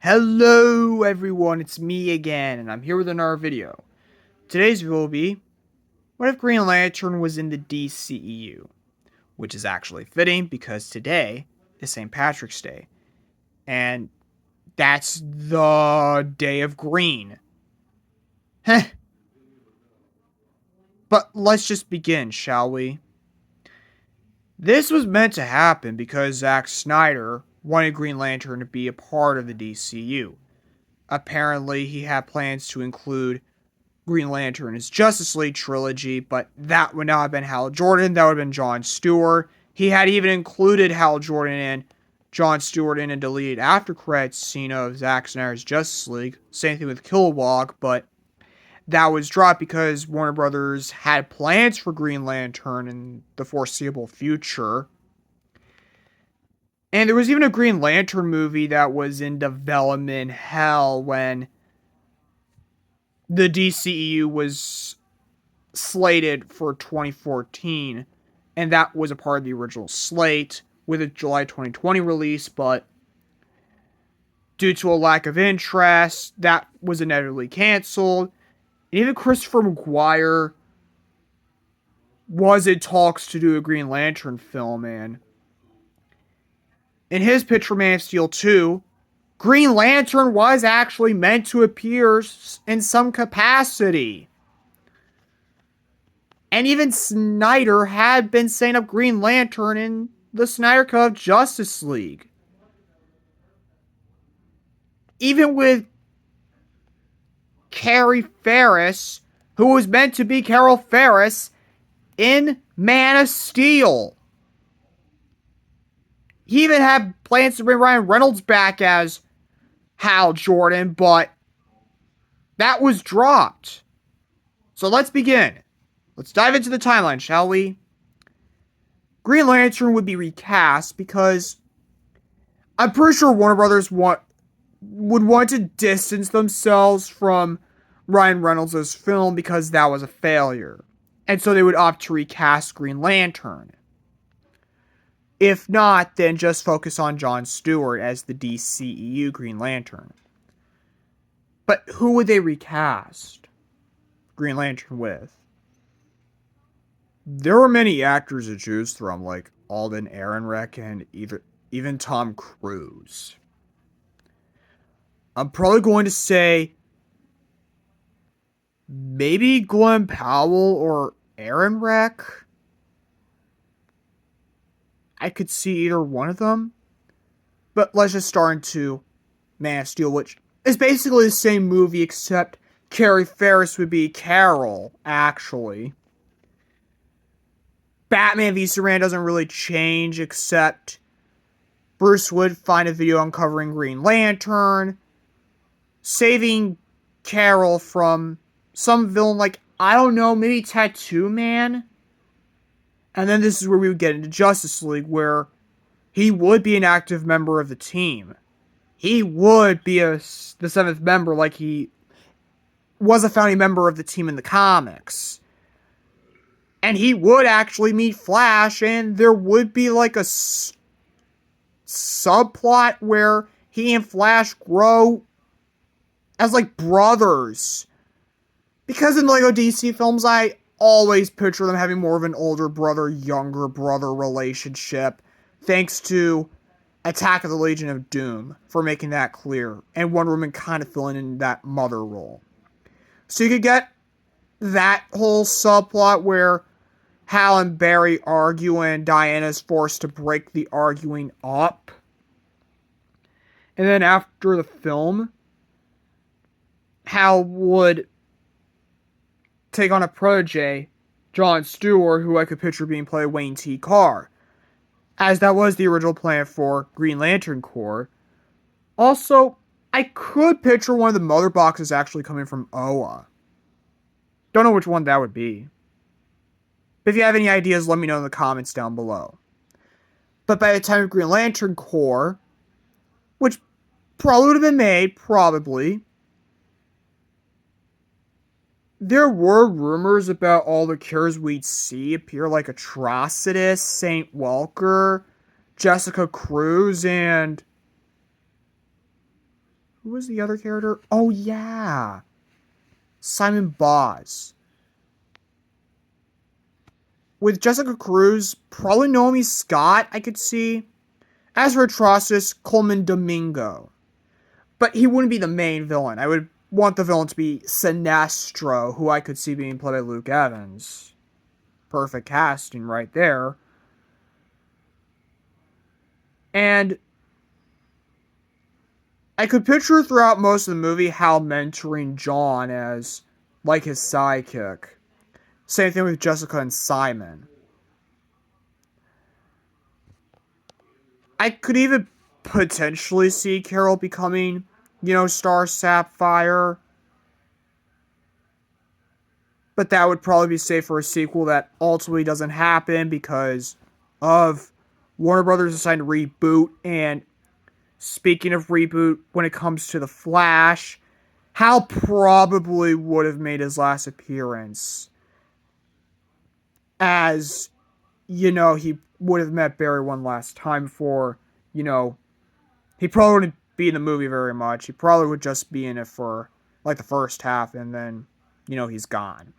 Hello everyone, it's me again, and I'm here with another video. Today's video will be, what if Green Lantern was in the DCEU? Which is actually fitting because today is St. Patrick's Day, and that's the day of green. Heh. But let's just begin, shall we? This was meant to happen because Zack Snyder wanted Green Lantern to be a part of the DCU. Apparently, he had plans to include Green Lantern in his Justice League trilogy, but that would not have been Hal Jordan, that would have been John Stewart. He had even included Hal Jordan and John Stewart in a deleted after credits scene of Zack Snyder's Justice League. Same thing with Kilowog, but that was dropped because Warner Brothers had plans for Green Lantern in the foreseeable future. And there was even a Green Lantern movie that was in development hell when the DCEU was slated for 2014, and that was a part of the original slate with a July 2020 release, but due to a lack of interest, that was inevitably canceled. And even Christopher McGuire was in talks to do a Green Lantern film, and in his pitch for Man of Steel 2, Green Lantern was actually meant to appear in some capacity. And even Snyder had been setting up Green Lantern in the Snyder Cut of Justice League. Even with Carrie Ferris, who was meant to be Carol Ferris, in Man of Steel. He even had plans to bring Ryan Reynolds back as Hal Jordan, but that was dropped. So let's begin. Let's dive into the timeline, shall we? Green Lantern would be recast because I'm pretty sure Warner Brothers would want to distance themselves from Ryan Reynolds' film because that was a failure. And so they would opt to recast Green Lantern. If not, then just focus on John Stewart as the DCEU Green Lantern. But who would they recast Green Lantern with? There were many actors to choose from, like Alden Ehrenreich and even Tom Cruise. I'm probably going to say maybe Glenn Powell or Ehrenreich. I could see either one of them. But let's just start into Man of Steel, which is basically the same movie, except Carrie Ferris would be Carol, actually. Batman v Superman doesn't really change, except Bruce would find a video uncovering Green Lantern, saving Carol from some villain like, I don't know, maybe Tattoo Man? And then this is where we would get into Justice League, where he would be an active member of the team. He would be the seventh member, like he was a founding member of the team in the comics. And he would actually meet Flash, and there would be like a subplot where he and Flash grow as like brothers. Because in Lego DC films, I always picture them having more of an older brother, younger brother relationship, thanks to Attack of the Legion of Doom for making that clear, and Wonder Woman kind of filling in that mother role. So you could get that whole subplot where Hal and Barry argue and Diana's forced to break the arguing up. And then after the film, Hal would take on a protege, John Stewart, who I could picture being played Wayne T. Carr, as that was the original plan for Green Lantern Corps. Also, I could picture one of the mother boxes actually coming from Oa. Don't know which one that would be. But if you have any ideas, let me know in the comments down below. But by the time of Green Lantern Corps, which probably would have been made, probably, there were rumors about all the cures we'd see appear, like Atrocitus, Saint Welker, Jessica Cruz, and Who was the other character? Oh, yeah. Simon Boz. With Jessica Cruz, probably Naomi Scott, I could see. As for Atrocitus, Coleman Domingo. But he wouldn't be the main villain. I would want the villain to be Sinestro, who I could see being played by Luke Evans. Perfect casting right there. And I could picture throughout most of the movie Hal mentoring John as, like, his sidekick. Same thing with Jessica and Simon. I could even potentially see Carol becoming, Star Sapphire. But that would probably be safe for a sequel that ultimately doesn't happen because of Warner Brothers deciding to reboot. And speaking of reboot, when it comes to The Flash, Hal probably would have made his last appearance as, he would have met Barry one last time before, he probably wouldn't be in the movie very much. He probably would just be in it for, like, the first half, and then, he's gone.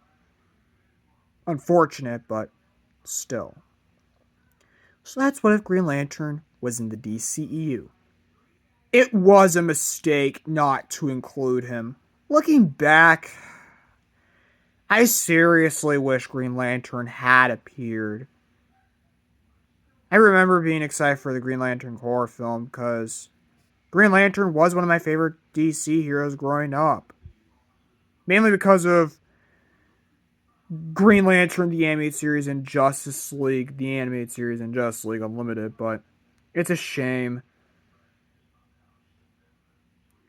Unfortunate, but still. So that's what if Green Lantern was in the DCEU. It was a mistake not to include him. Looking back, I seriously wish Green Lantern had appeared. I remember being excited for the Green Lantern horror film because Green Lantern was one of my favorite DC heroes growing up. Mainly because of Green Lantern, the animated series, and Justice League, the animated series, and Justice League Unlimited, but it's a shame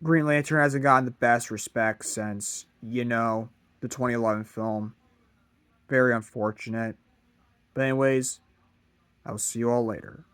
Green Lantern hasn't gotten the best respect since, the 2011 film. Very unfortunate. But anyways, I'll see you all later.